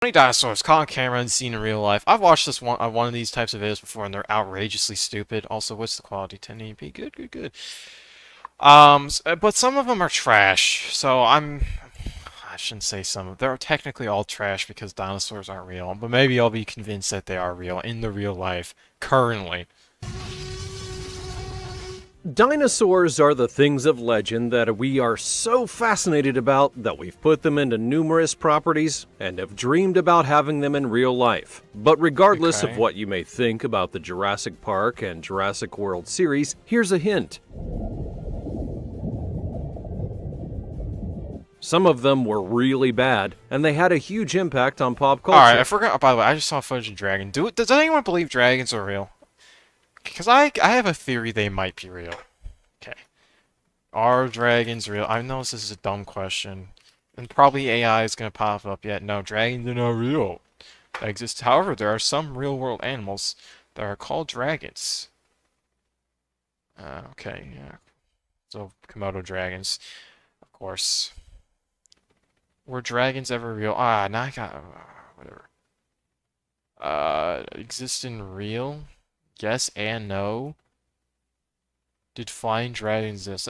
20 dinosaurs caught on camera and seen in real life. I've watched this one of these types of videos before, and they're outrageously stupid. Also, what's the quality? 1080p. Good, good, good. But some of them are trash. I shouldn't say some. They're technically all trash because dinosaurs aren't real. But maybe I'll be convinced that they are real in the real life currently. Dinosaurs are the things of legend that we are so fascinated about that we've put them into numerous properties and have dreamed about having them in real life. But regardless of what you may think about the Jurassic Park and Jurassic World series, here's a hint. Some of them were really bad, and they had a huge impact on pop culture. Alright, I forgot, by the way, I just saw footage of dragon. Does anyone believe dragons are real? Because I have a theory they might be real. Okay. Are dragons real? I know this is a dumb question. And probably AI is going to pop up yet. No, dragons are not real. They exist. However, there are some real-world animals that are called dragons. Okay, yeah. So, Komodo dragons, of course. Were dragons ever real? Ah, now I got... whatever. Exist in real? Yes and no. Did flying dragons exist?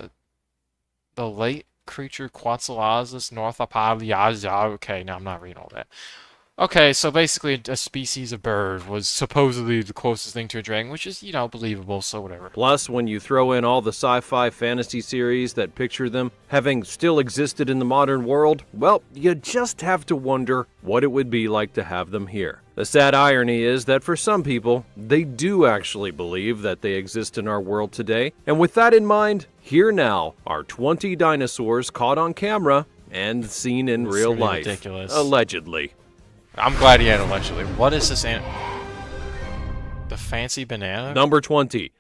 The late creature Quetzalcoatlus northopolyazia. Okay, now I'm not reading all that. Okay, so basically a species of bird was supposedly the closest thing to a dragon, which is, you know, believable, so whatever. Plus, when you throw in all the sci-fi fantasy series that picture them having still existed in the modern world, well, you just have to wonder what it would be like to have them here. The sad irony is that for some people, they do actually believe that they exist in our world today. And with that in mind, here now are 20 dinosaurs caught on camera and seen in real life. Ridiculous. Allegedly. I'm glad he had allegedly. What is this the fancy banana? Number 20.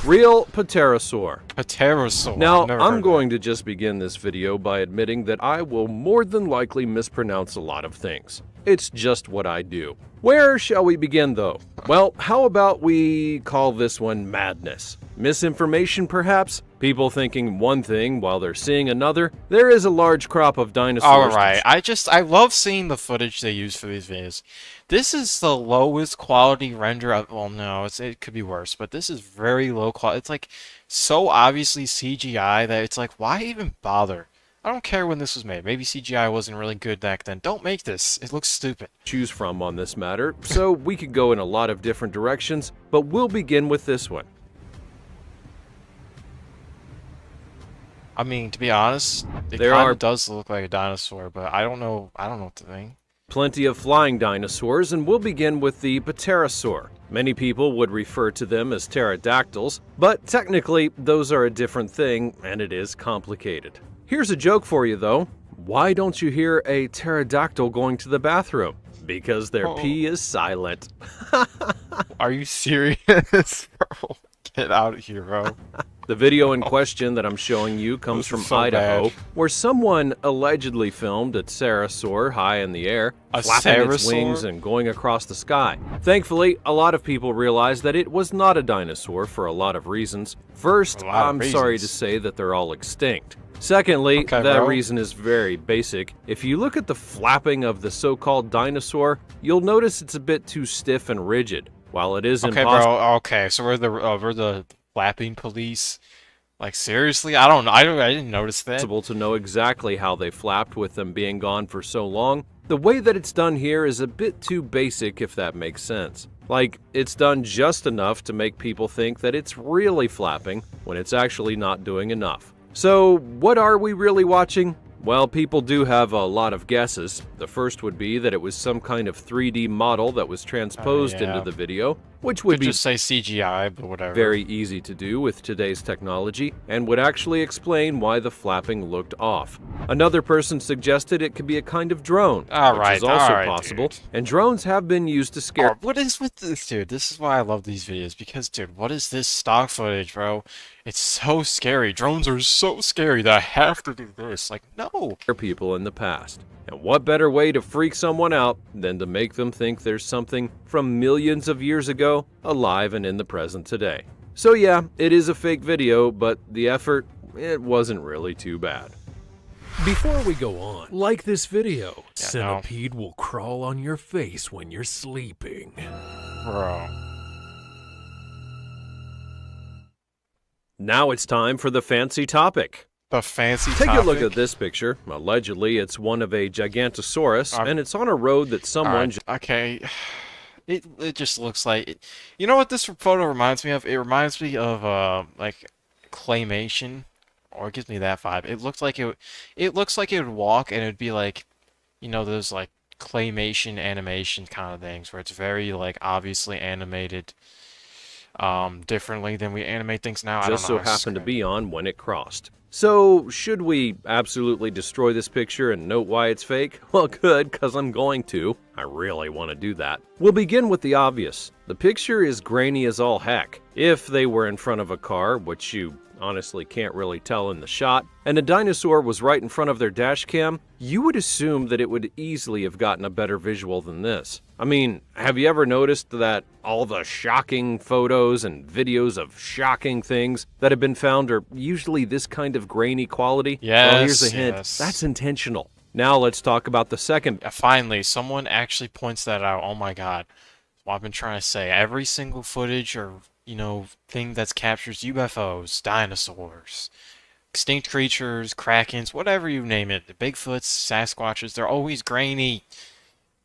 Real Pterosaur. Pterosaur. Now, I'm going to just begin this video by admitting that I will more than likely mispronounce a lot of things. It's just what I do. Where shall we begin, though? Well, how about we call this one madness? Misinformation, perhaps? People thinking one thing while they're seeing another? There is a large crop of dinosaurs. Alright, I love seeing the footage they use for these videos. This is the lowest quality render of, well, no, it could be worse, but this is very low quality. It's like so obviously CGI that it's like, why even bother? I don't care when this was made. Maybe CGI wasn't really good back then. Don't make this. It looks stupid. Choose from on this matter, so we could go in a lot of different directions, but we'll begin with this one. I mean, to be honest, it kind of does look like a dinosaur, but I don't know what to think. Plenty of flying dinosaurs, and we'll begin with the Pterosaur. Many people would refer to them as pterodactyls, but technically those are a different thing, and it is complicated. Here's a joke for you, though. Why don't you hear a pterodactyl going to the bathroom? Because their pee is silent. Are you serious, bro? Get out of here, bro. The video in question that I'm showing you comes from Idaho, where someone allegedly filmed a pterosaur high in the air, flapping its wings and going across the sky. Thankfully, a lot of people realized that it was not a dinosaur for a lot of reasons. First, I'm sorry to say that they're all extinct. Secondly, that reason is very basic. If you look at the flapping of the so-called dinosaur, you'll notice it's a bit too stiff and rigid. While it is impossible. Bro. Okay, so we're the flapping police. Like seriously, I didn't notice that. Possible to know exactly how they flapped with them being gone for so long. The way that it's done here is a bit too basic, if that makes sense. Like, it's done just enough to make people think that it's really flapping when it's actually not doing enough. So, what are we really watching? Well, people do have a lot of guesses. The first would be that it was some kind of 3D model that was transposed into the video, which would just say CGI, but whatever. Very easy to do with today's technology, and would actually explain why the flapping looked off. Another person suggested it could be a kind of drone, which is also possible, and drones have been used to scare... what is with this, dude? This is why I love these videos, because, dude, what is this stock footage, bro? It's so scary. Drones are so scary that I have to do this. Like, no. People in the past. And what better way to freak someone out than to make them think there's something from millions of years ago alive and in the present today. So yeah, it is a fake video, but the effort, it wasn't really too bad. Before we go on, like this video. Yeah, Centipede will crawl on your face when you're sleeping. Bro. Now it's time for the fancy topic. The fancy Take topic? a look at this picture. Allegedly, it's one of a Gigantosaurus, and it's on a road that someone... Okay. It just looks like... You know what this photo reminds me of? It reminds me of, like, claymation. Or it gives me that vibe. It looks like it looks like it would walk, and it'd be like, you know, those, like, claymation animation kind of things, where it's very, like, obviously animated differently than we animate things now. Just so happened to be on when it crossed. So, should we absolutely destroy this picture and note why it's fake? Well, good, because I'm going to. I really want to do that. We'll begin with the obvious. The picture is grainy as all heck. If they were in front of a car, which you honestly can't really tell in the shot, and a dinosaur was right in front of their dash cam, you would assume that it would easily have gotten a better visual than this. I mean, have you ever noticed that all the shocking photos and videos of shocking things that have been found are usually this kind of grainy quality? Yes, well, here's a hint. yes. That's intentional. Now let's talk about the second. Finally, someone actually points that out. Oh my god. What I've been trying to say. Every single footage or, you know, thing that captures UFOs, dinosaurs, extinct creatures, krakens, whatever you name it, the Bigfoots, Sasquatches, they're always grainy.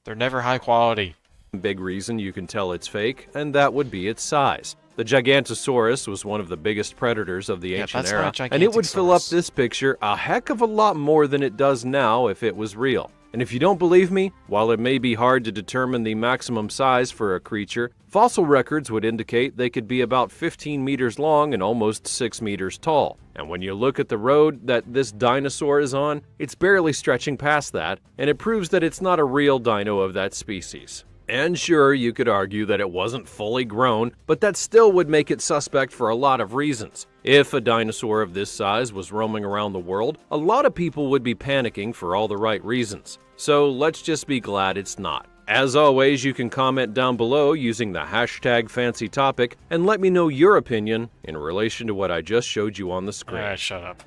They're never high quality. Big reason you can tell it's fake, and that would be its size. The Gigantosaurus was one of the biggest predators of the ancient era, and it would fill up this picture a heck of a lot more than it does now if it was real. And if you don't believe me, while it may be hard to determine the maximum size for a creature, fossil records would indicate they could be about 15 meters long and almost 6 meters tall. And when you look at the road that this dinosaur is on, it's barely stretching past that, and it proves that it's not a real dino of that species. And sure, you could argue that it wasn't fully grown, but that still would make it suspect for a lot of reasons. If a dinosaur of this size was roaming around the world, a lot of people would be panicking for all the right reasons. So let's just be glad it's not. As always, you can comment down below using the hashtag #FancyTopic and let me know your opinion in relation to what I just showed you on the screen. Alright, shut up.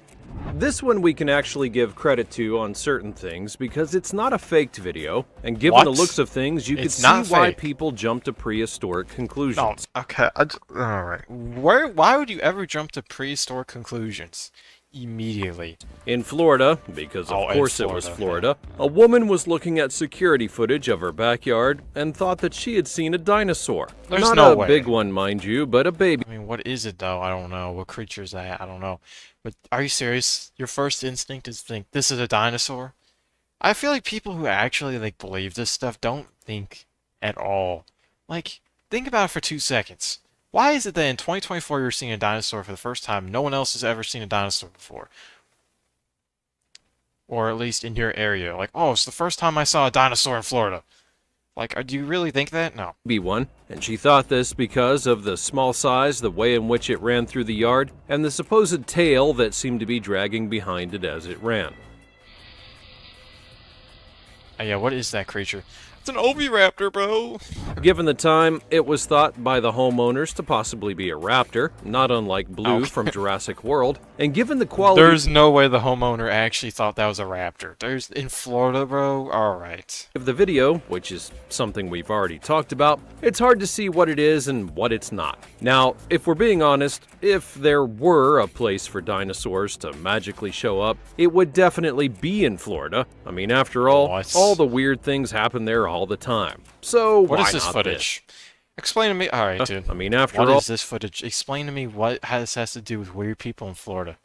This one we can actually give credit to on certain things because it's not a faked video, and given the looks of things, you can see why people jump to prehistoric conclusions. No, okay, alright. Why would you ever jump to prehistoric conclusions? Immediately. In Florida, because of course it was Florida, a woman was looking at security footage of her backyard and thought that she had seen a dinosaur. There's Not no a way. big one, mind you, but a baby. I mean, what is it though? I don't know. What creature is that? I don't know. But are you serious? Your first instinct is to think this is a dinosaur? I feel like people who actually like believe this stuff don't think at all. Like, think about it for 2 seconds. Why is it that in 2024 you're seeing a dinosaur for the first time? No one else has ever seen a dinosaur before. Or at least in your area. Like, oh, it's the first time I saw a dinosaur in Florida. Like, do you really think that? No. One, and she thought this because of the small size, the way in which it ran through the yard, and the supposed tail that seemed to be dragging behind it as it ran. Yeah, what is that creature? It's an oviraptor, bro! Given the time, it was thought by the homeowners to possibly be a raptor, not unlike Blue from Jurassic World, and given the quality... There's no way the homeowner actually thought that was a raptor. There's in Florida, bro? Alright. Of the video, which is something we've already talked about, it's hard to see what it is and what it's not. Now, if we're being honest, if there were a place for dinosaurs to magically show up, it would definitely be in Florida. I mean, after all the weird things happen there all the time. So what is this footage? Explain to me. All right, dude. I mean, after all, what is this footage? Explain to me what this has to do with weird people in Florida.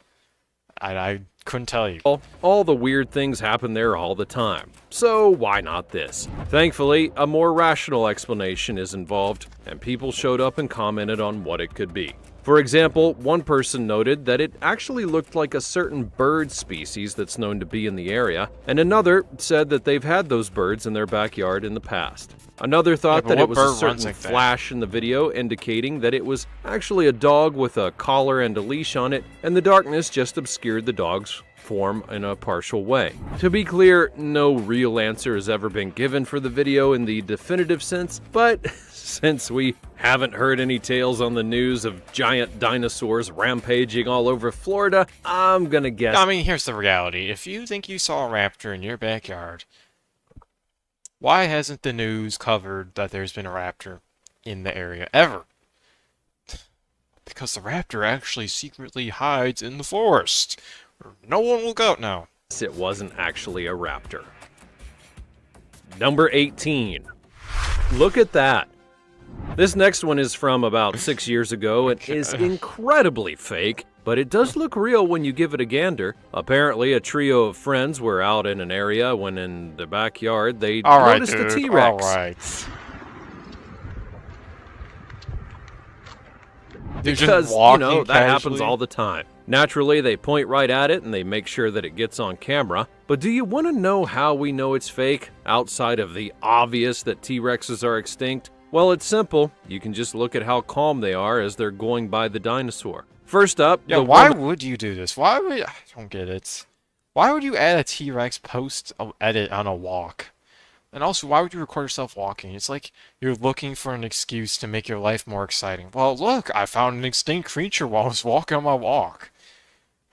I couldn't tell you. All the weird things happen there all the time. So why not this? Thankfully, a more rational explanation is involved, and people showed up and commented on what it could be. For example, one person noted that it actually looked like a certain bird species that's known to be in the area, and another said that they've had those birds in their backyard in the past. Another thought that it was a certain flash in the video indicating that it was actually a dog with a collar and a leash on it, and the darkness just obscured the dog's form in a partial way. To be clear, no real answer has ever been given for the video in the definitive sense, but since we haven't heard any tales on the news of giant dinosaurs rampaging all over Florida, I'm gonna guess. I mean, here's the reality. If you think you saw a raptor in your backyard, why hasn't the news covered that there's been a raptor in the area ever? Because the raptor actually secretly hides in the forest. No one will go now. It wasn't actually a raptor. Number 18. Look at that. This next one is from about 6 years ago and is incredibly fake, but it does look real when you give it a gander. Apparently, a trio of friends were out in an area when in the backyard they noticed a T-Rex. Alright. Because, you know, that happens all the time. Naturally, they point right at it and they make sure that it gets on camera. But do you want to know how we know it's fake, outside of the obvious that T-Rexes are extinct? Well, it's simple. You can just look at how calm they are as they're going by the dinosaur. First up, why would you do this? Why would... I don't get it. Why would you add a T-Rex post edit on a walk? And also, why would you record yourself walking? It's like you're looking for an excuse to make your life more exciting. Well, look, I found an extinct creature while I was walking on my walk.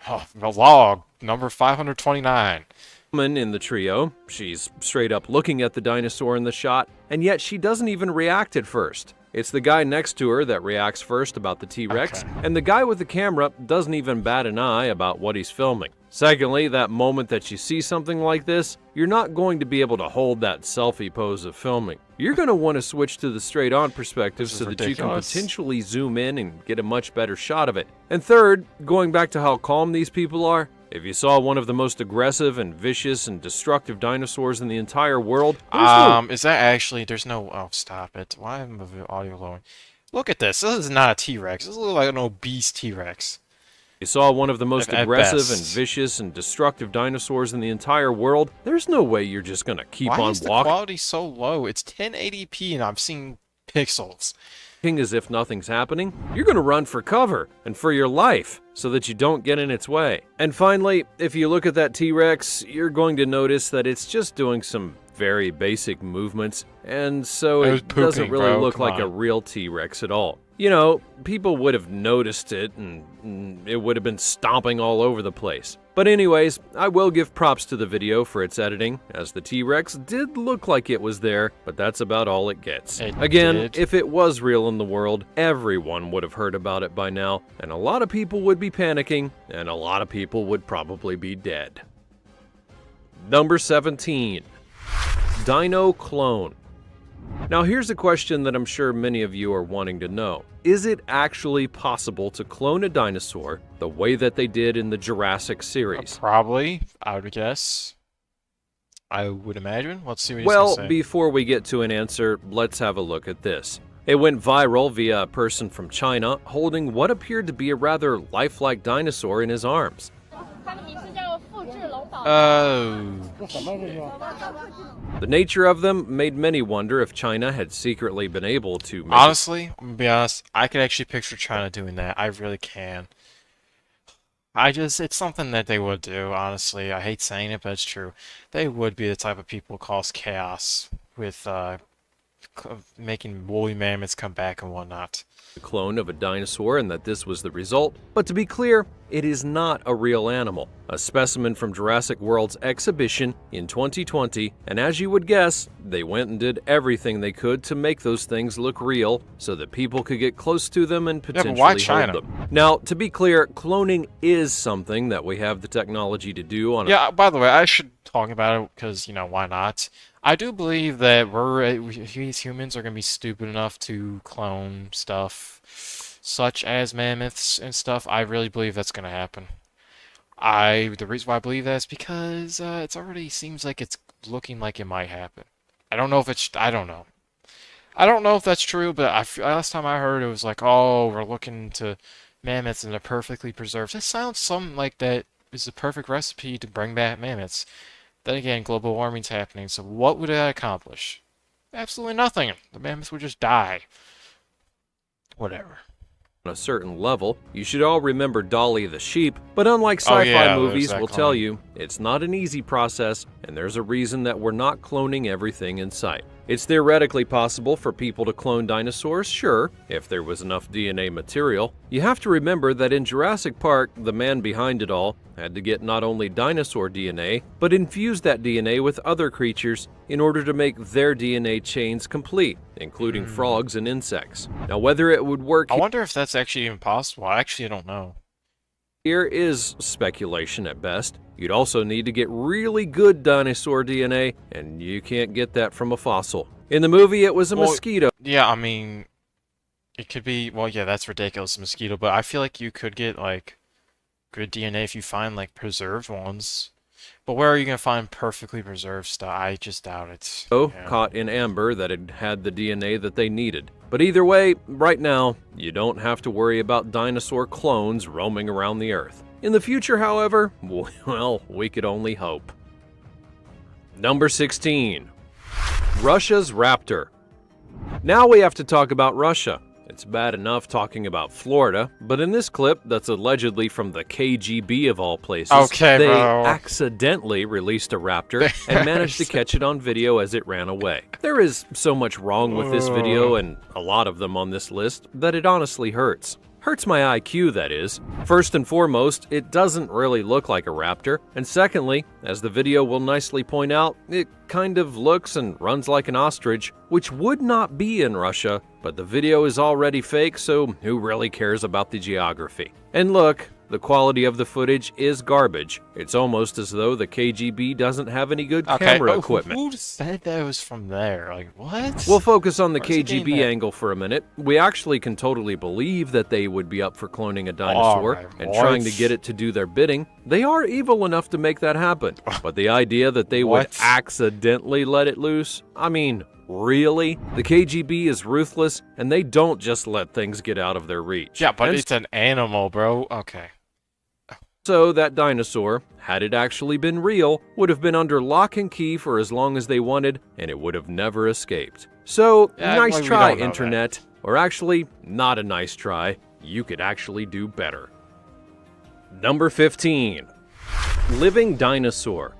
Oh, the log, number 529. Woman in the trio, she's straight up looking at the dinosaur in the shot, and yet she doesn't even react at first. It's the guy next to her that reacts first about the T-Rex, and the guy with the camera doesn't even bat an eye about what he's filming. Secondly, that moment that you see something like this, you're not going to be able to hold that selfie pose of filming. You're going to want to switch to the straight-on perspective so that you can potentially zoom in and get a much better shot of it. And third, going back to how calm these people are, if you saw one of the most aggressive and vicious and destructive dinosaurs in the entire world, is that actually, there's no, oh, stop it. Why am the audio low? Look at this. This is not a T-Rex. This looks like an obese T-Rex. You saw one of the most aggressive and vicious and destructive dinosaurs in the entire world, there's no way you're just gonna keep on walking. Why is the quality so low? It's 1080p and I'm seeing pixels. As if nothing's happening, you're gonna run for cover and for your life so that you don't get in its way. And finally, if you look at that T-Rex, you're going to notice that it's just doing some very basic movements, and so it doesn't really look like a real T-Rex at all. You know, people would have noticed it and it would have been stomping all over the place. But anyways, I will give props to the video for its editing, as the T-Rex did look like it was there, but that's about all it gets. Again, if it was real in the world, everyone would have heard about it by now, and a lot of people would be panicking, and a lot of people would probably be dead. Number 17. Dino clone. Now here's a question that I'm sure many of you are wanting to know. Is it actually possible to clone a dinosaur the way that they did in the Jurassic series? Probably, I would guess. I would imagine. Let's see what he's gonna say. Well, before we get to an answer, let's have a look at this. It went viral via a person from China holding what appeared to be a rather lifelike dinosaur in his arms. Oh. The nature of them made many wonder if China had secretly been able to make Honestly, I'm gonna be honest, I could actually picture China doing that. I really can. It's something that they would do, honestly. I hate saying it, but it's true. They would be the type of people who cause chaos with making woolly mammoths come back and whatnot. A clone of a dinosaur and that this was the result, but to be clear, it is not a real animal. A specimen from Jurassic World's exhibition in 2020, and as you would guess, they went and did everything they could to make those things look real so that people could get close to them and potentially hold them. Now, to be clear, cloning is something that we have the technology to do on by the way, I should talk about it because, you know, why not? I do believe that we as humans are going to be stupid enough to clone stuff such as mammoths and stuff. I really believe that's going to happen. The reason why I believe that is because it already seems like it's looking like it might happen. I don't know if that's true, but last time I heard it was like, oh, we're looking to mammoths and they're perfectly preserved. It sounds something like that is the perfect recipe to bring back mammoths. Then again, global warming's happening, so what would that accomplish? Absolutely nothing. The mammoths would just die. Whatever. on a certain level. You should all remember Dolly the sheep, but unlike sci-fi movies will tell you, it's not an easy process, and there's a reason that we're not cloning everything in sight. It's theoretically possible for people to clone dinosaurs, sure, if there was enough DNA material. You have to remember that in Jurassic Park, the man behind it all had to get not only dinosaur DNA, but infuse that DNA with other creatures in order to make their DNA chains complete, including frogs and insects. Now, whether it would work... I wonder if that's actually even possible. I actually don't know. Here is speculation at best. You'd also need to get really good dinosaur DNA, and you can't get that from a fossil. In the movie, it was a mosquito. Yeah, I mean, it could be, well, yeah, that's ridiculous, mosquito, but I feel like you could get, like, good DNA if you find, like, preserved ones. But where are you going to find perfectly preserved stuff? I just doubt it. Caught in amber that had the DNA that they needed. But either way, right now, you don't have to worry about dinosaur clones roaming around the Earth. In the future, however, well, we could only hope. Number 16. Russia's Raptor. Now we have to talk about Russia. It's bad enough talking about Florida, but in this clip that's allegedly from the KGB of all places, they accidentally released a raptor and managed to catch it on video as it ran away. There is so much wrong with this video, and a lot of them on this list, that it honestly hurts. Hurts my IQ, that is. First and foremost, it doesn't really look like a raptor, and secondly, as the video will nicely point out, it kind of looks and runs like an ostrich, which would not be in Russia, but the video is already fake, so who really cares about the geography? And look, the quality of the footage is garbage. It's almost as though the KGB doesn't have any good camera equipment. Who said that was from there? Like, what? We'll focus on the KGB angle for a minute. We actually can totally believe that they would be up for cloning a dinosaur and trying to get it to do their bidding. They are evil enough to make that happen. But the idea that they would accidentally let it loose? I mean, really? The KGB is ruthless, and they don't just let things get out of their reach. Yeah, but it's an animal, bro. Okay. So that dinosaur, had it actually been real, would have been under lock and key for as long as they wanted, and it would have never escaped. So, nice try, Internet. Or actually, not a nice try. You could actually do better. Number 15. Living dinosaur.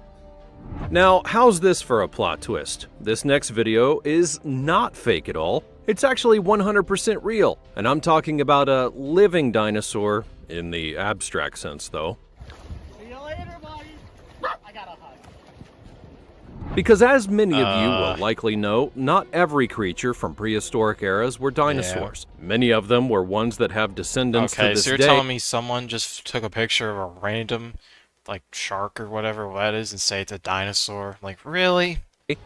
Now, how's this for a plot twist? This next video is not fake at all. It's actually 100% real, and I'm talking about a living dinosaur in the abstract sense, though. See you later, buddy. I got a hug. Because as many of you will likely know, not every creature from prehistoric eras were dinosaurs. Yeah. Many of them were ones that have descendants to this day. Okay, so you're telling me someone just took a picture of a random, like, shark or whatever that is and say it's a dinosaur? Like, really?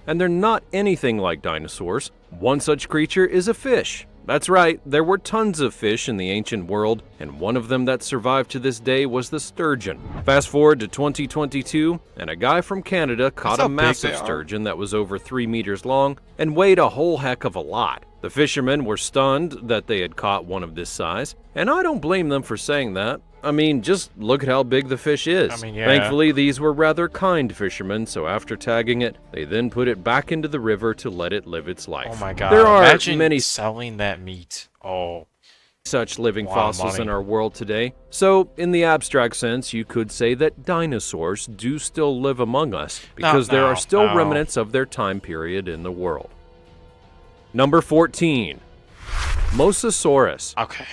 And they're not anything like dinosaurs. One such creature is a fish. That's right, there were tons of fish in the ancient world, and one of them that survived to this day was the sturgeon. Fast forward to 2022, and a guy from Canada caught a massive sturgeon that was over 3 meters long and weighed a whole heck of a lot. The fishermen were stunned that they had caught one of this size, and I don't blame them for saying that. I mean, just look at how big the fish is. I mean, yeah. Thankfully, these were rather kind fishermen, so after tagging it, they then put it back into the river to let it live its life. Oh my god, there are imagine many selling that meat. Oh. Such living fossils in our world today. So, in the abstract sense, you could say that dinosaurs do still live among us, because there are still remnants of their time period in the world. Number 14. Mosasaurus. Okay.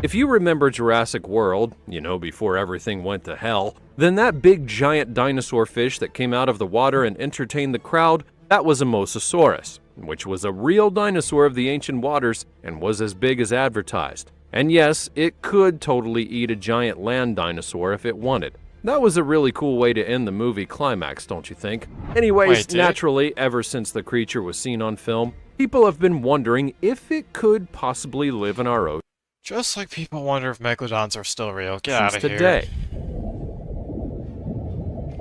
If you remember Jurassic World, you know, before everything went to hell, then that big giant dinosaur fish that came out of the water and entertained the crowd, that was a Mosasaurus, which was a real dinosaur of the ancient waters and was as big as advertised. And yes, it could totally eat a giant land dinosaur if it wanted. That was a really cool way to end the movie climax, don't you think? Anyways, naturally, ever since the creature was seen on film, people have been wondering if it could possibly live in our ocean. Just like people wonder if megalodons are still real. Get out of here. Today.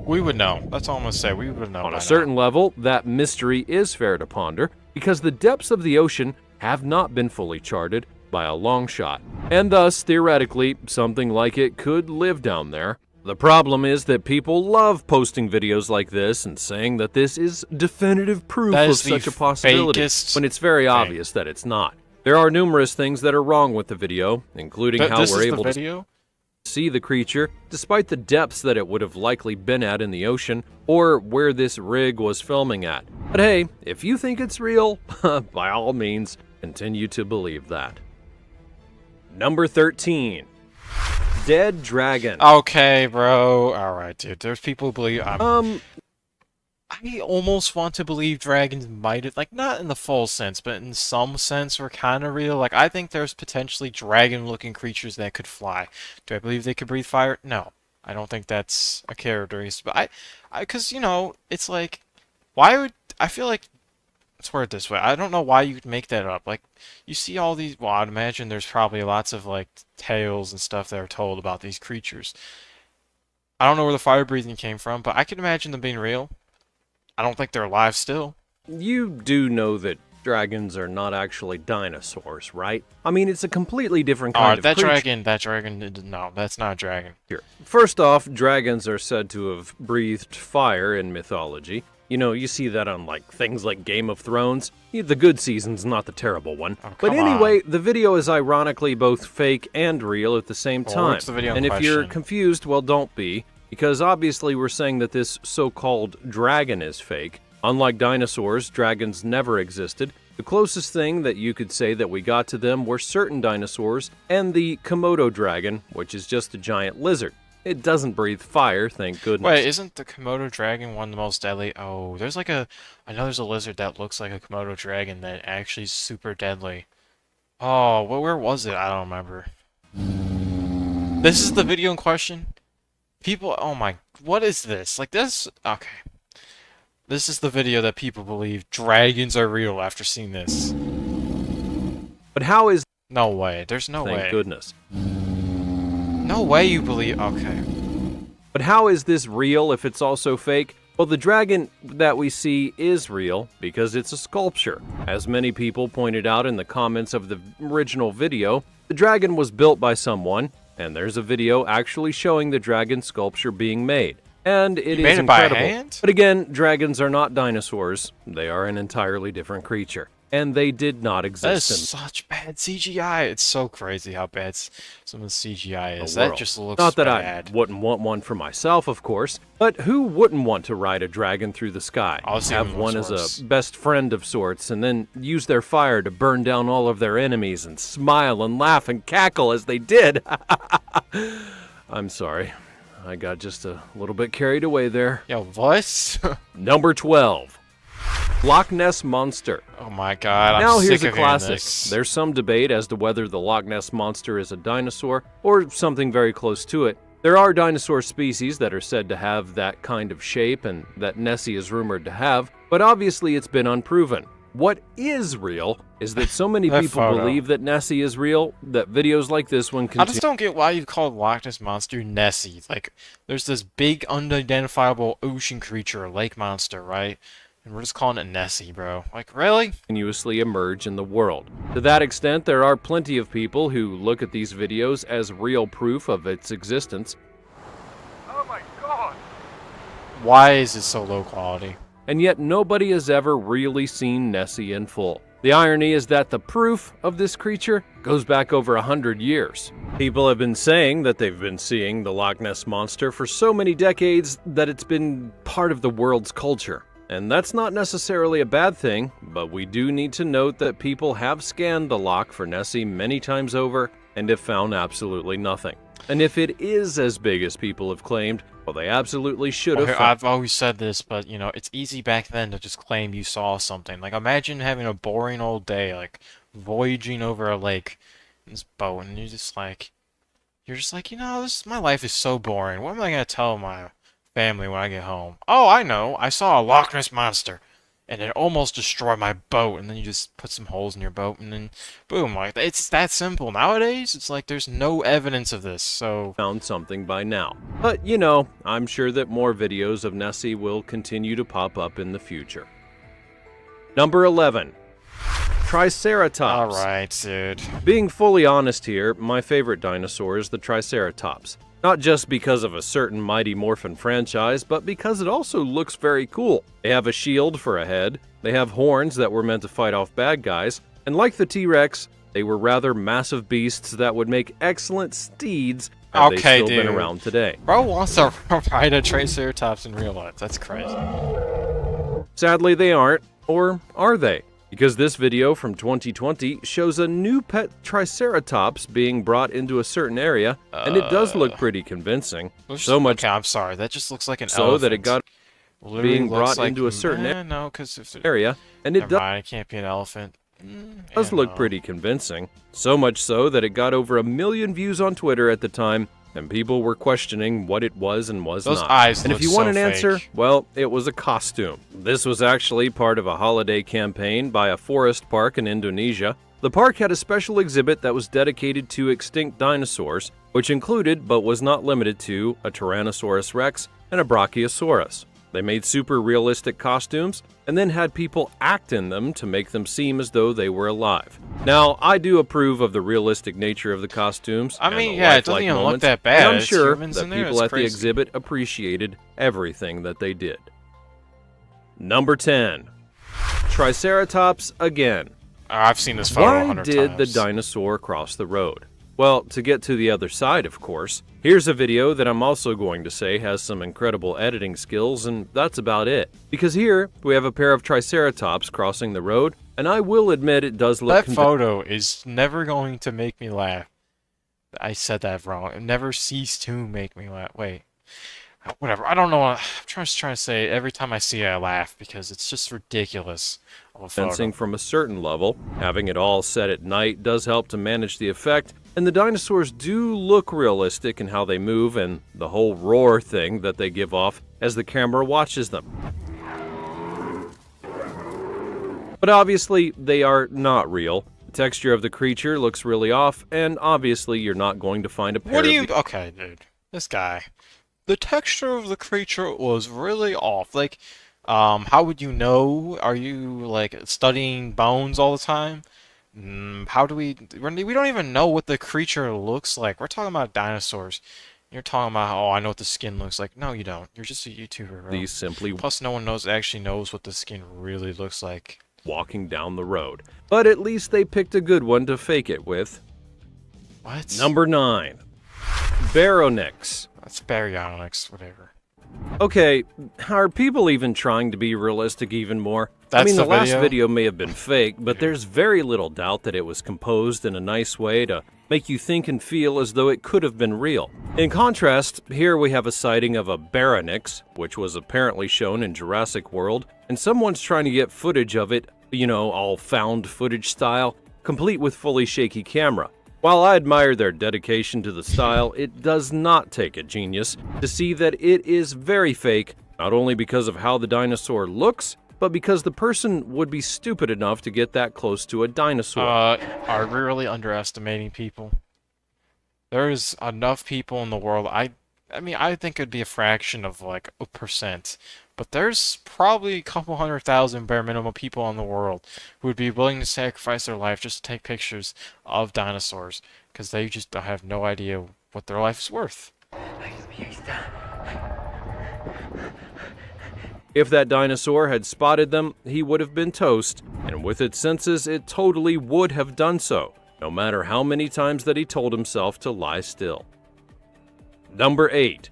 We would know. That's all I'm going to say. We would know. On a certain level, that mystery is fair to ponder, because the depths of the ocean have not been fully charted by a long shot. And thus, theoretically, something like it could live down there. The problem is that people love posting videos like this and saying that this is definitive proof of such a possibility, when it's very obvious that it's not. There are numerous things that are wrong with the video, including how This we're is able the to video? see the creature, despite the depths that it would have likely been at in the ocean, or where this rig was filming at. But hey, if you think it's real, by all means, continue to believe that. Number 13. Dead Dragon. Okay, bro. Alright, dude. There's people who believe... I almost want to believe dragons might have... Like, not in the full sense, but in some sense were kind of real. Like, I think there's potentially dragon-looking creatures that could fly. Do I believe they could breathe fire? No. I don't think that's a characteristic. But because, you know, it's like... Why would... I feel like... Let's word it this way. I don't know why you'd make that up. Like, you see all these... Well, I'd imagine there's probably lots of, like, tales and stuff that are told about these creatures. I don't know where the fire breathing came from, but I can imagine them being real. I don't think they're alive still. You do know that dragons are not actually dinosaurs, right? I mean, it's a completely different kind of creature. That dragon, no, that's not a dragon. Here. First off, dragons are said to have breathed fire in mythology. You know, you see that on, like, things like Game of Thrones. The good season's not the terrible one. Oh, but anyway, the video is ironically both fake and real at the same time. What's the video in and if you're question? confused, well, don't be. Because obviously we're saying that this so-called dragon is fake. Unlike dinosaurs, dragons never existed. The closest thing that you could say that we got to them were certain dinosaurs and the Komodo dragon, which is just a giant lizard. It doesn't breathe fire, thank goodness. Wait, isn't the Komodo dragon one of the most deadly? Oh, there's like a... I know there's a lizard that looks like a Komodo dragon that actually is super deadly. Oh, well, where was it? I don't remember. This is the video in question? People... Oh my... What is this? Like this... Okay. This is the video that people believe dragons are real after seeing this. But how is... No way. There's no way. Thank goodness. No way you believe... Okay. But how is this real if it's also fake? Well, the dragon that we see is real because it's a sculpture. As many people pointed out in the comments of the original video, the dragon was built by someone, and there's a video actually showing the dragon sculpture being made. And it is incredible. By hand? But again, dragons are not dinosaurs. They are an entirely different creature. And they did not exist. That is such bad CGI. It's so crazy how bad some of the CGI is. That just looks Not that bad. I wouldn't want one for myself, of course, but who wouldn't want to ride a dragon through the sky? Have one as a best friend of sorts, and then use their fire to burn down all of their enemies and smile and laugh and cackle as they did. I'm sorry. I got just a little bit carried away there. Yo, what? Number 12. Loch Ness Monster. Oh my god, Now I'm here's sick a of hearing classic. this. There's some debate as to whether the Loch Ness Monster is a dinosaur or something very close to it. There are dinosaur species that are said to have that kind of shape and that Nessie is rumored to have, but obviously it's been unproven. What is real is that so many people believe that Nessie is real that videos like this one continue. I just don't get why you call Loch Ness Monster Nessie. Like, there's this big unidentifiable ocean creature, a lake monster, right? And we're just calling it Nessie, bro. Like, really? Continuously emerge in the world. To that extent, there are plenty of people who look at these videos as real proof of its existence. Oh my god! Why is it so low quality? And yet nobody has ever really seen Nessie in full. The irony is that the proof of this creature goes back over 100 years. People have been saying that they've been seeing the Loch Ness Monster for so many decades that it's been part of the world's culture. And that's not necessarily a bad thing, but we do need to note that people have scanned the loch for Nessie many times over and have found absolutely nothing. And if it is as big as people have claimed, well, they absolutely should have. I've always said this, but, you know, it's easy back then to just claim you saw something. Like, imagine having a boring old day, like, voyaging over a lake in this boat, and you're just like, you know, my life is so boring. What am I going to tell my family when I get home? Oh, I know. I saw a Loch Ness Monster, and it almost destroyed my boat. And then you just put some holes in your boat, and then boom, like it's that simple. Nowadays, it's like there's no evidence of this. So found something by now. But you know, I'm sure that more videos of Nessie will continue to pop up in the future. Number 11. Triceratops. Alright, dude. Being fully honest here, my favorite dinosaur is the Triceratops. Not just because of a certain Mighty Morphin franchise, but because it also looks very cool. They have a shield for a head, they have horns that were meant to fight off bad guys, And like the T-Rex, they were rather massive beasts that would make excellent steeds had they still been around today. Bro wants to ride a Triceratops in real life. That's crazy. Sadly, they aren't. Or are they? Because this video from 2020 shows a new pet Triceratops being brought into a certain area, and it does look pretty convincing. So much. Okay, I'm sorry. That just looks like an so elephant. that it got Literally being brought like, into a certain no, because if area, and it it can't be an elephant. does look pretty convincing. So much so that it got over 1 million views on Twitter at the time, and people were questioning what it was and was Those not. eyes and look if you want so an answer, fake. well, it was a costume. This was actually part of a holiday campaign by a forest park in Indonesia. The park had a special exhibit that was dedicated to extinct dinosaurs, which included, but was not limited to, a Tyrannosaurus rex and a Brachiosaurus. They made super realistic costumes and then had people act in them to make them seem as though they were alive. Now, I do approve of the realistic nature of the costumes. I mean, and the yeah, it doesn't lifelike even look moments, that bad. and I'm It's sure humans that in there, people it's at the crazy. exhibit appreciated everything that they did. Number 10. Triceratops again. I've seen this photo Why 100 did times. the dinosaur cross the road? Well, to get to the other side, of course. Here's a video that I'm also going to say has some incredible editing skills, and that's about it. Because here, we have a pair of Triceratops crossing the road, and I will admit it does look That photo is never going to make me laugh. I said that wrong. It never ceased to make me laugh. Wait. Whatever. I don't know. I'm trying to say every time I see it, I laugh because it's just ridiculous. Of a photo. convincing from a certain level. Having it all set at night does help to manage the effect, and the dinosaurs do look realistic in how they move and the whole roar thing that they give off as the camera watches them. But obviously, they are not real. The texture of the creature looks really off, and obviously you're not going to find a pair What do of you... Okay, dude. This guy. The texture of the creature was really off. Like, how would you know? Are you, like, studying bones all the time? How do we don't even know what the creature looks like. We're talking about dinosaurs. You're talking about, oh, I know what the skin looks like. No, you don't. You're just a YouTuber, bro. these simply Plus, no one actually knows what the skin really looks like. walking down the road. But at least they picked a good one to fake it with. What? Number 9. Baryonyx. That's baryonyx, whatever. Okay, are people even trying to be realistic even more? That's I mean, the the last video? video may have been fake, but there's very little doubt that it was composed in a nice way to make you think and feel as though it could have been real. In contrast, here we have a sighting of a Baryonyx, which was apparently shown in Jurassic World, and someone's trying to get footage of it, you know, all found footage style, complete with fully shaky camera. While I admire their dedication to the style, it does not take a genius to see that it is very fake, not only because of how the dinosaur looks, but because the person would be stupid enough to get that close to a dinosaur. Are we really underestimating people? There's enough people in the world. I mean, I think it'd be a fraction of like a percent, but there's probably a couple 100,000 bare minimum people in the world who would be willing to sacrifice their life just to take pictures of dinosaurs because they just have no idea what their life is worth. If that dinosaur had spotted them, he would have been toast, and with its senses, it totally would have done so, no matter how many times that he told himself to lie still. Number 8.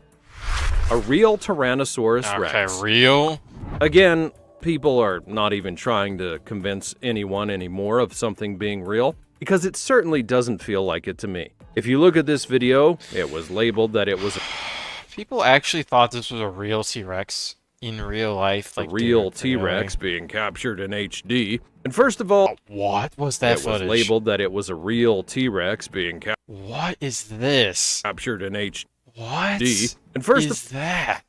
A real Tyrannosaurus Rex. Okay, real? Again, people are not even trying to convince anyone anymore of something being real, because it certainly doesn't feel like it to me. If you look at this video, it was labeled that it was a People actually thought this was a real T-Rex in real life. Like, real dude, T-Rex being captured in HD. And first of all, what was that it footage? was labeled that it was a real T-Rex being What is this? captured in HD. What And first is that?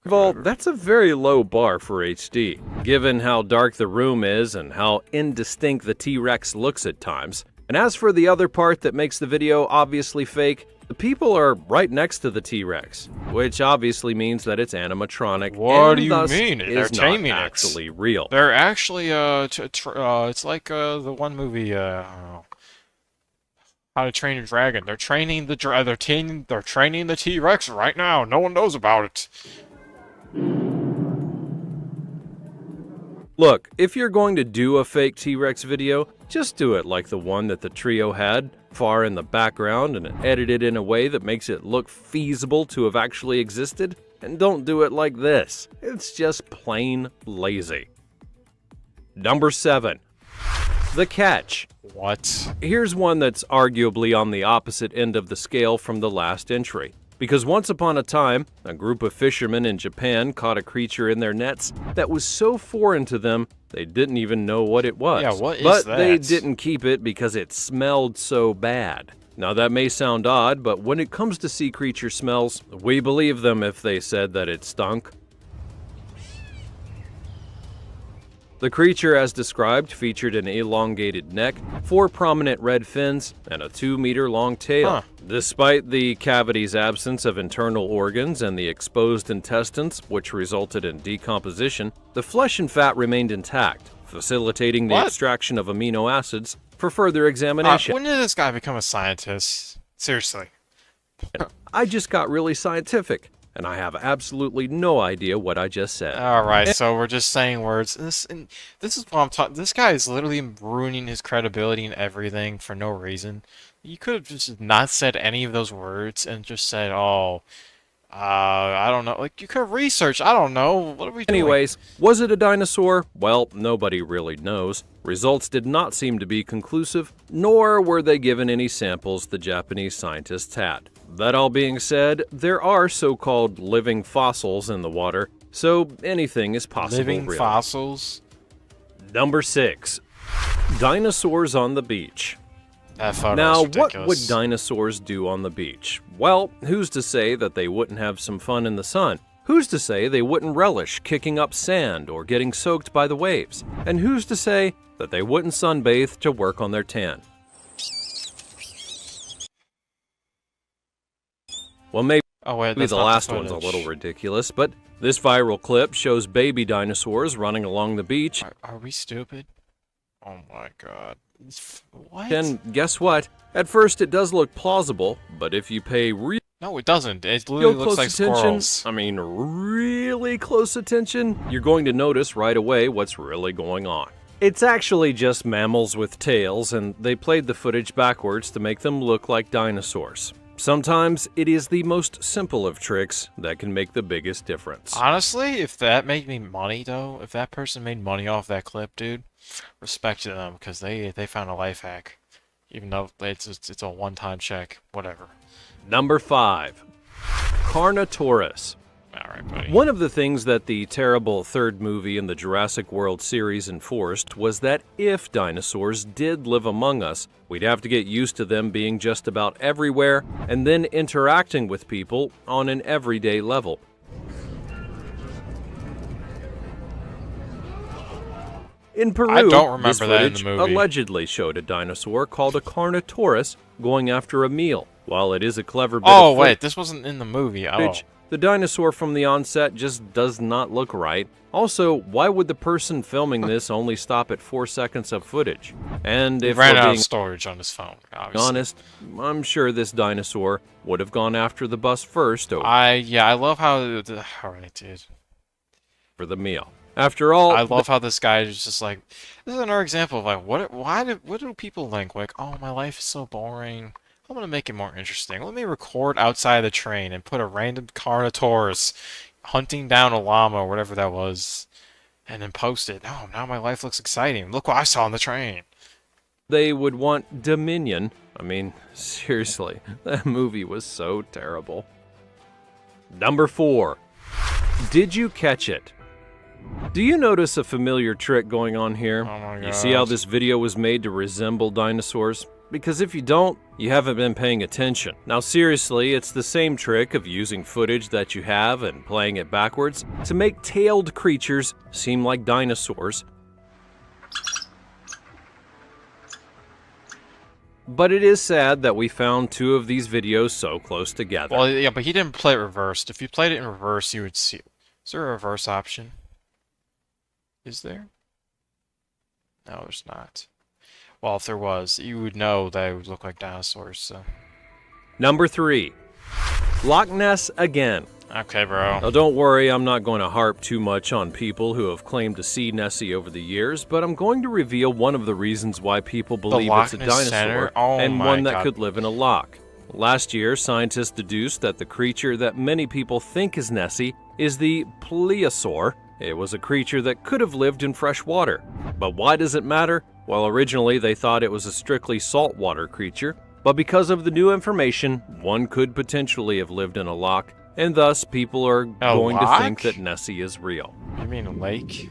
of all, that's a very low bar for HD, given how dark the room is and how indistinct the T-Rex looks at times. And as for the other part that makes the video obviously fake, the people are right next to the T-Rex, which obviously means that it's animatronic. What and do you thus mean? They're is not taming it. actually real. They're actually it's like the one movie How to Train Your Dragon. They're training the they're training the T-Rex right now. No one knows about it. Look, if you're going to do a fake T-Rex video, Just do it like the one that the trio had, far in the background, and edit it in a way that makes it look feasible to have actually existed. And don't do it like this. It's just plain lazy. Number 7. The Catch. What? Here's one that's arguably on the opposite end of the scale from the last entry. Because once upon a time, a group of fishermen in Japan caught a creature in their nets that was so foreign to them, they didn't even know what it was. Yeah, what is but that? They didn't keep it because it smelled so bad. Now that may sound odd, but when it comes to sea creature smells, we believe them if they said that it stunk. The creature, as described, featured an elongated neck, 4 prominent red fins, and a 2-meter-long tail. Huh. Despite the cavity's absence of internal organs and the exposed intestines, which resulted in decomposition, the flesh and fat remained intact, facilitating the extraction of amino acids for further examination. When did this guy become a scientist? Seriously. I just got really scientific, and I have absolutely no idea what I just said. All right, so we're just saying words. This is what I'm talking. This guy is literally ruining his credibility and everything for no reason. You could have just not said any of those words and just said, "Oh, I don't know." Like you could have researched. I don't know. What are we doing? Anyways, was it a dinosaur? Well, nobody really knows. Results did not seem to be conclusive, nor were they given any samples the Japanese scientists had. That all being said, there are so-called living fossils in the water, so anything is possible. Living really. fossils. Number 6. Dinosaurs on the beach. That photo Now, is ridiculous. what would dinosaurs do on the beach? Well, who's to say that they wouldn't have some fun in the sun? Who's to say they wouldn't relish kicking up sand or getting soaked by the waves? And who's to say that they wouldn't sunbathe to work on their tan? Well, maybe the last one's a little ridiculous, but this viral clip shows baby dinosaurs running along the beach. Are we stupid? Oh my god. What? And guess what? At first it does look plausible, but if you pay No, it doesn't. It literally looks like squirrels. I mean, really close attention, you're going to notice right away what's really going on. It's actually just mammals with tails, and they played the footage backwards to make them look like dinosaurs. Sometimes it is the most simple of tricks that can make the biggest difference. Honestly, if that made me money, though, if that person made money off that clip, dude, respect to them, because they found a life hack. Even though it's a one-time check, whatever. Number 5. Carnotaurus. Alright, buddy. One of the things that the terrible third movie in the Jurassic World series enforced was that if dinosaurs did live among us, we'd have to get used to them being just about everywhere and then interacting with people on an everyday level. In Peru, I don't remember this that in the footage movie. allegedly showed a dinosaur called a Carnotaurus going after a meal. While it is a clever bit Oh, of wait, this wasn't in the movie. Oh. footage, the dinosaur from the onset just does not look right. Also, why would the person filming this only stop at 4 seconds of footage? And if ran we're out being of storage on his phone, obviously. honest, I'm sure this dinosaur would have gone after the bus first over I love how... Alright, dude. for the meal. After all, I love how this guy is just like... This is another example of like, what do people think? Like, oh, my life is so boring. I'm gonna make it more interesting. Let me record outside the train and put a random Carnotaurus hunting down a llama or whatever that was, and then post it. Oh, now my life looks exciting. Look what I saw on the train. they would want dominion. I mean, seriously, that movie was so terrible. Number 4. Did you catch it? Do you notice a familiar trick going on here? Oh my You see how God. this video was made to resemble dinosaurs? Because if you don't, you haven't been paying attention. Now seriously, it's the same trick of using footage that you have and playing it backwards to make tailed creatures seem like dinosaurs. But it is sad that we found 2 of these videos so close together. Well, yeah, but he didn't play it reversed. If you played it in reverse, you would see... Is there a reverse option? Is there? No, there's not. Well, if there was, you would know that it would look like dinosaurs, so... Number 3. Loch Ness again. Okay, bro. Now don't worry, I'm not going to harp too much on people who have claimed to see Nessie over the years, but I'm going to reveal one of the reasons why people believe it's a dinosaur and one that could live in a loch. Last year, scientists deduced that the creature that many people think is Nessie is the plesiosaur. It was a creature that could have lived in fresh water. But why does it matter? Well, originally they thought it was a strictly saltwater creature, but because of the new information, one could potentially have lived in a loch, and thus people are going to think that Nessie is real. You mean a lake?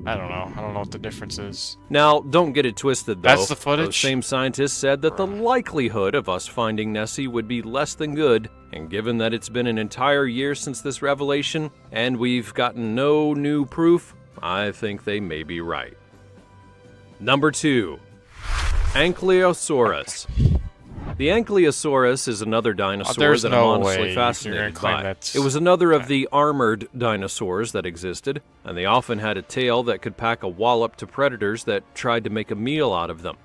I don't know. I don't know what the difference is. Now, don't get it twisted, though. That's the footage? Those same scientists said that the likelihood of us finding Nessie would be less than good, and given that it's been an entire year since this revelation, and we've gotten no new proof, I think they may be right. Number 2. Ankylosaurus. The Ankylosaurus is another dinosaur that I'm honestly fascinated by. It was another of the armored dinosaurs that existed, and they often had a tail that could pack a wallop to predators that tried to make a meal out of them.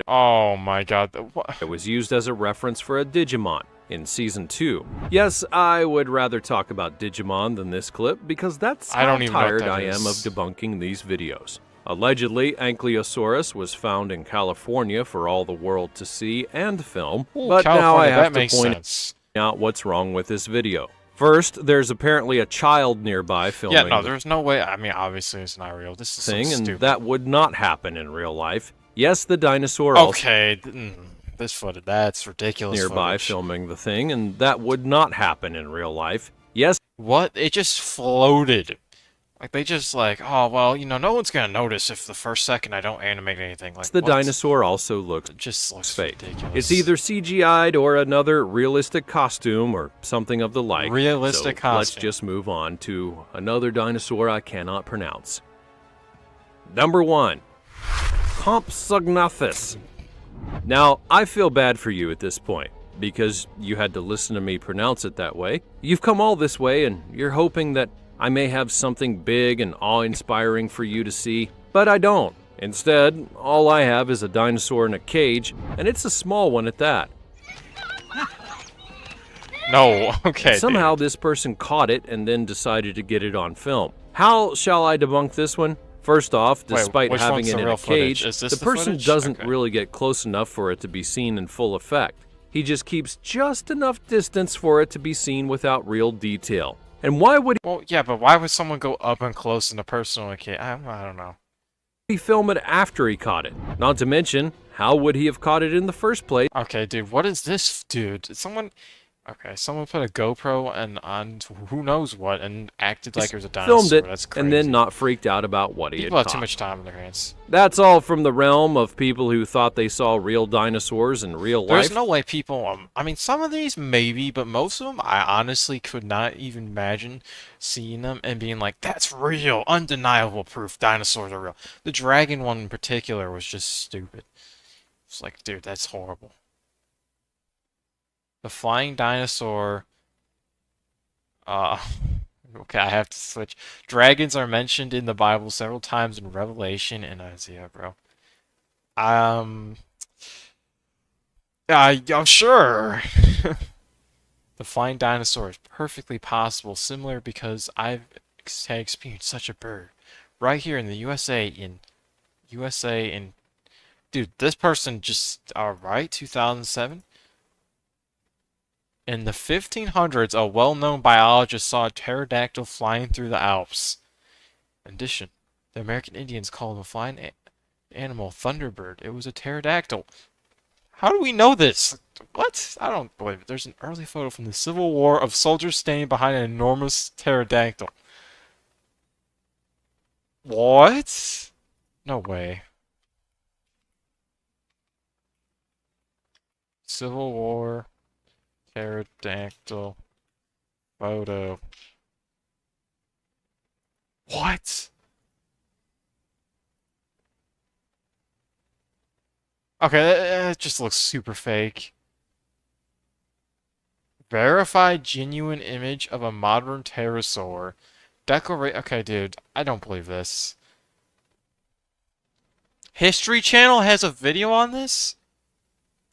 Oh my god. It was used as a reference for a Digimon in Season 2. Yes, I would rather talk about Digimon than this clip because that's how tired I am of debunking these videos. Allegedly, Ankylosaurus was found in California for all the world to see and film, but now I have to point out what's wrong with this video. First, there's apparently a child nearby filming. Yeah, no, there's no way. I mean, obviously it's not real. This is so stupid. And that would not happen in real life. Yes, the dinosaur this footage, that's ridiculous. Nearby filming the thing, and that would not happen in real life. Yes. What? It just floated. Like, they just oh, well, you know, no one's gonna notice if the first second I don't animate anything. Like, the dinosaur also looks fake. Ridiculous. It's either CGI'd or another realistic costume or something of the like. Realistic costume. Let's just move on to another dinosaur I cannot pronounce. Number 1. Compsognathus. Now, I feel bad for you at this point, because you had to listen to me pronounce it that way. You've come all this way, and you're hoping that I may have something big and awe-inspiring for you to see, but I don't. Instead, all I have is a dinosaur in a cage, and it's a small one at that. No, okay. Somehow this person caught it and then decided to get it on film. How shall I debunk this one? First off, despite having it in a cage, the person doesn't really get close enough for it to be seen in full effect. He just keeps just enough distance for it to be seen without real detail. And why would he... Well, yeah, but why would someone go up and close in a personal cage? I don't know. He film it after he caught it. Not to mention, how would he have caught it in the first place? Okay, dude, what is this, dude? Someone put a GoPro and on who knows what and acted like it was a dinosaur. Filmed it, that's crazy. And then not freaked out about what he had caught. People have too much time on their hands. That's all from the realm of people who thought they saw real dinosaurs in real life. There's no way people, I mean, some of these maybe, but most of them, I honestly could not even imagine seeing them and being like, that's real, undeniable proof dinosaurs are real. The dragon one in particular was just stupid. It's like, dude, that's horrible. The flying dinosaur. Okay, I have to switch. Dragons are mentioned in the Bible several times in Revelation and Isaiah, bro. I'm sure. The flying dinosaur is perfectly possible, similar because I've had experienced such a bird right here in the USA. Dude, this person just right 2007. In the 1500s, a well-known biologist saw a pterodactyl flying through the Alps. In addition, the American Indians called the flying animal Thunderbird. It was a pterodactyl. How do we know this? What? I don't believe it. There's an early photo from the Civil War of soldiers standing behind an enormous pterodactyl. What? No way. Civil War... pterodactyl photo. What? Okay, it just looks super fake. Verified genuine image of a modern pterosaur. Okay, dude, I don't believe this. History Channel has a video on this?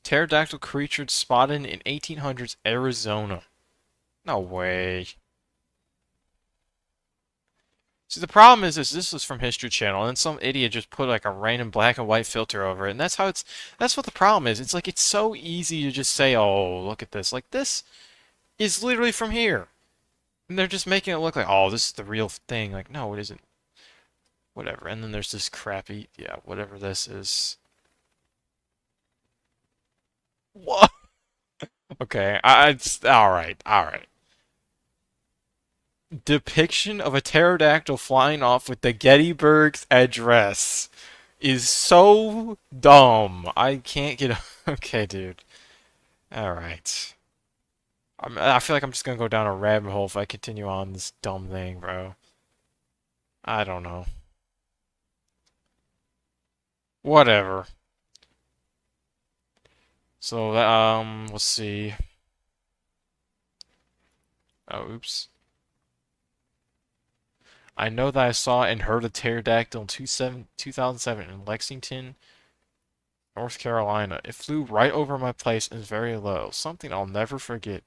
Pterodactyl creature spotted in 1800s Arizona. No way. See, the problem is this was from History Channel, and then some idiot just put like a random black and white filter over it, and that's what the problem is. It's like it's so easy to just say, "Oh, look at this." Like this is literally from here. And they're just making it look like, "Oh, this is the real thing." Like, no, it isn't. Whatever. And then there's this crappy, yeah, whatever this is. What? Okay, it's all right, all right. Depiction of a pterodactyl flying off with the Gettysburg's address is so dumb. I can't get. Okay, dude. All right. I feel like I'm just gonna go down a rabbit hole if I continue on this dumb thing, bro. I don't know. Whatever. So, let's see. Oh, oops. I know that I saw and heard a pterodactyl in 2007 in Lexington, North Carolina. It flew right over my place and is very low. Something I'll never forget.